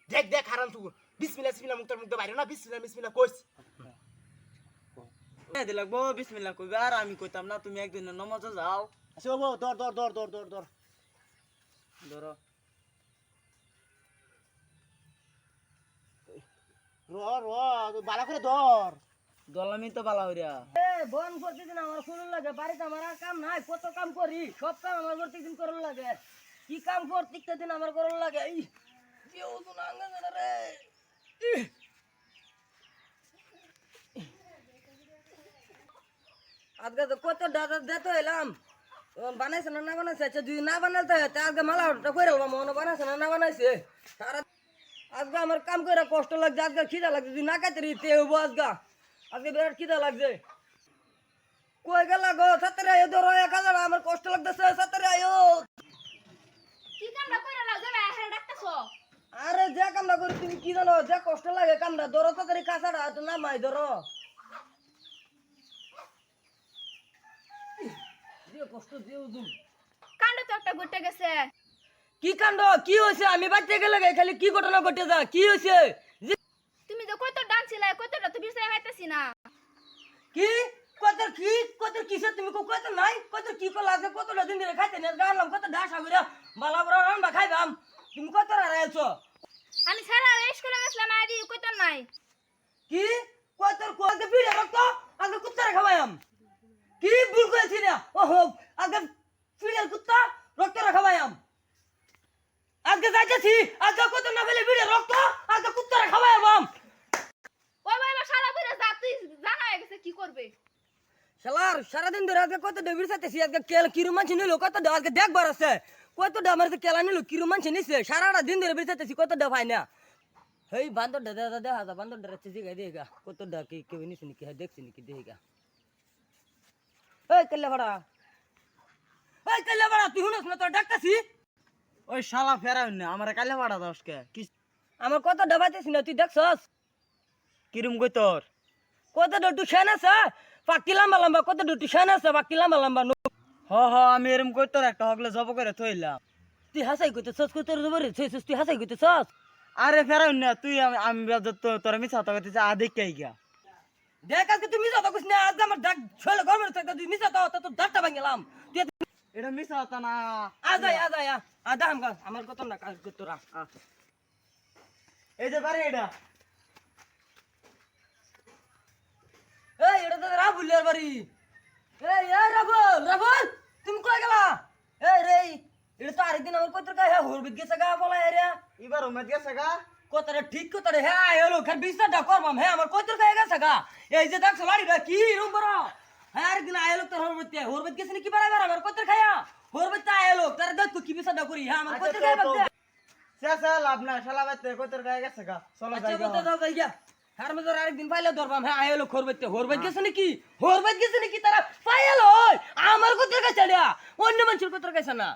দেখ দেখ হারাম তুই বিসমিল্লাহ বিসমিল্লাহ মুক্তার মুক্ত বাইরে না বিসমিল্লাহ বিসমিল্লাহ কইস এ লাগবো বিসমিল্লাহ কইবে আর আমি কইতাম না তুমি একদিন নামাজে যাও আচ্ছা বাবু ধর ধরো র বালা করে ধর দলামি তো বালা হইরা বন প্রতিদিন আমার করুন লাগে বাড়িতে আমার আর কাম নাই কত কাম করি সব কাম আমার প্রত্যেকদিন করুন লাগে কি কাম প্রত্যেকটা দিন আমার করুন লাগে এই কেউ তো না আঙ্গা রে আজকে তো কত দাদা দিতে এলাম বানাইছে না বানাইছে আচ্ছা যদি না বানাইতে আজকে মালাটা করে মনে বানাইছে না বানাইছে সারা আজকে আমার কাম করে কষ্ট লাগছে আজকে খিদা লাগছে যদি না খাইতে রিতে হবো আজকে বিরাট খিদা লাগছে কই গেলা গো সাতরে আয়ো ধরো এক হাজার আমার কষ্ট লাগতেছে সাতরে আয়ো কি কামটা কইরা লাগবে হ্যাঁ ডাকতেছো আরে যে কামটা করি তুমি কি জানো যে কষ্ট লাগে কামটা ধরো তাড়াতাড়ি কাঁচাটা তো না মাই ধরো যে কষ্ট দিও তুমি কাণ্ড তো একটা ঘটে গেছে কি কাণ্ড কি হয়েছে আমি বাচ্চা গেলে খালি কি ঘটনা ঘটে যা কি হয়েছে তুমি যে কত ডাকছিলে কতটা তো বিছাই পাইতেছি না কি কত কিসে তুমি কত নাই কত কি কল আছে কতটা দিন ধরে খাইতে না গানলাম কত ঢাসা করে বালা বড় রান্না খাইবাম তুমি কত রাইছো আমি সারা স্কুলে গেছিলাম আদি কত নাই কি কত পিড়ে রক্ত আগে কুত্তারে খাওয়াইম কি ভুল করেছি না ওহো আগে পিড়ে কুত্তা রক্ত খাওয়াইম আজকে যাইতেছি আজকে কত না ফেলে পিড়ে রক্ত আগে কুত্তারে খাওয়াইম ওই বাবা শালা কইরা যা তুই জানা হয়ে গেছে কি করবে শালার সারাদিন ধরে আজকে কত ডেবির সাথেছি আজকে কিরু মানছি নিল কত আজকে দেখবার আছে কত আমার কেলা নিল কিরু মানছি নিছে সারাটা দিন ধরে বের সাথেছি কত পাই না হেই বান্দর দাদা দেখা যা বান্দর ডাচ্ছে জিগা দেখা কত কি কেউ নিছে নাকি দেখছি নাকি দেখা এই কেল্লা ভাড়া তুই শুনস না তোর ডাকতাছি ওই শালা ফেরাই না আমার কাইলে ভাড়া দশকে কি আমার কত ডাবাইতেছি না তুই দেখছস কিরম কই তোর কত ডটু সেন আছে পাকি লম্বা লম্বা কত ডটু সেন আছে পাকি লম্বা লম্বা আমি এরম কই তোর একটা হগলে জব করে থইলাম তুই হাসাই কইতে সস কইতে রে তুই হাসাই কইতে সস আরে ফেরাই না তুই আমি তোর মিছা কথা কইতেছ আদিক কাই গা দেখ আজকে তুই মিছা তো কইছ না আজ আমার ডাক ছলে গরমের থেকে তুই মিছা তো তোর ডাকটা ভাঙলাম তুই এটা মিছা হতা না আয় আদা আমার কত না কাজ তোরা এই যে বাড়ি এটা এই এটা তো রাবুলিয়ার বাড়ি এই রাবুল তুমি কই গেলা এই রে এটা তো আরেকদিন আমার কত কাজ হরবিত গেছে গা বলা এরিয়া এবার উমেদ গেছে গা কতটা ঠিক কতটা হ্যাঁ এলো খালি বিছনাটা করবাম হ্যাঁ আমার কত কাজ গেছে গা এই যে দেখছ লাড়িটা কি রুম বড় হ্যাঁ আরেকদিন আইলো তোর হরবিত গেছে নাকি বাড়াইবার আমার কত খায়া হরবিত আইলো তার দেখ কি বিছনাটা করি হ্যাঁ আমার কত কাজ বাদ শেষে লাভ না শালা বাইতে কই তোর গায়ে গেছে গা চলো যাই আচ্ছা বলতে যাও যাইয়া হার মধ্যে আরেকদিন পাইলে ধরবাম হ্যাঁ আইলো হরবিত গেছে নাকি তারা পাইলো আমার কত কাজ অন্য মানুষের কত কাজ না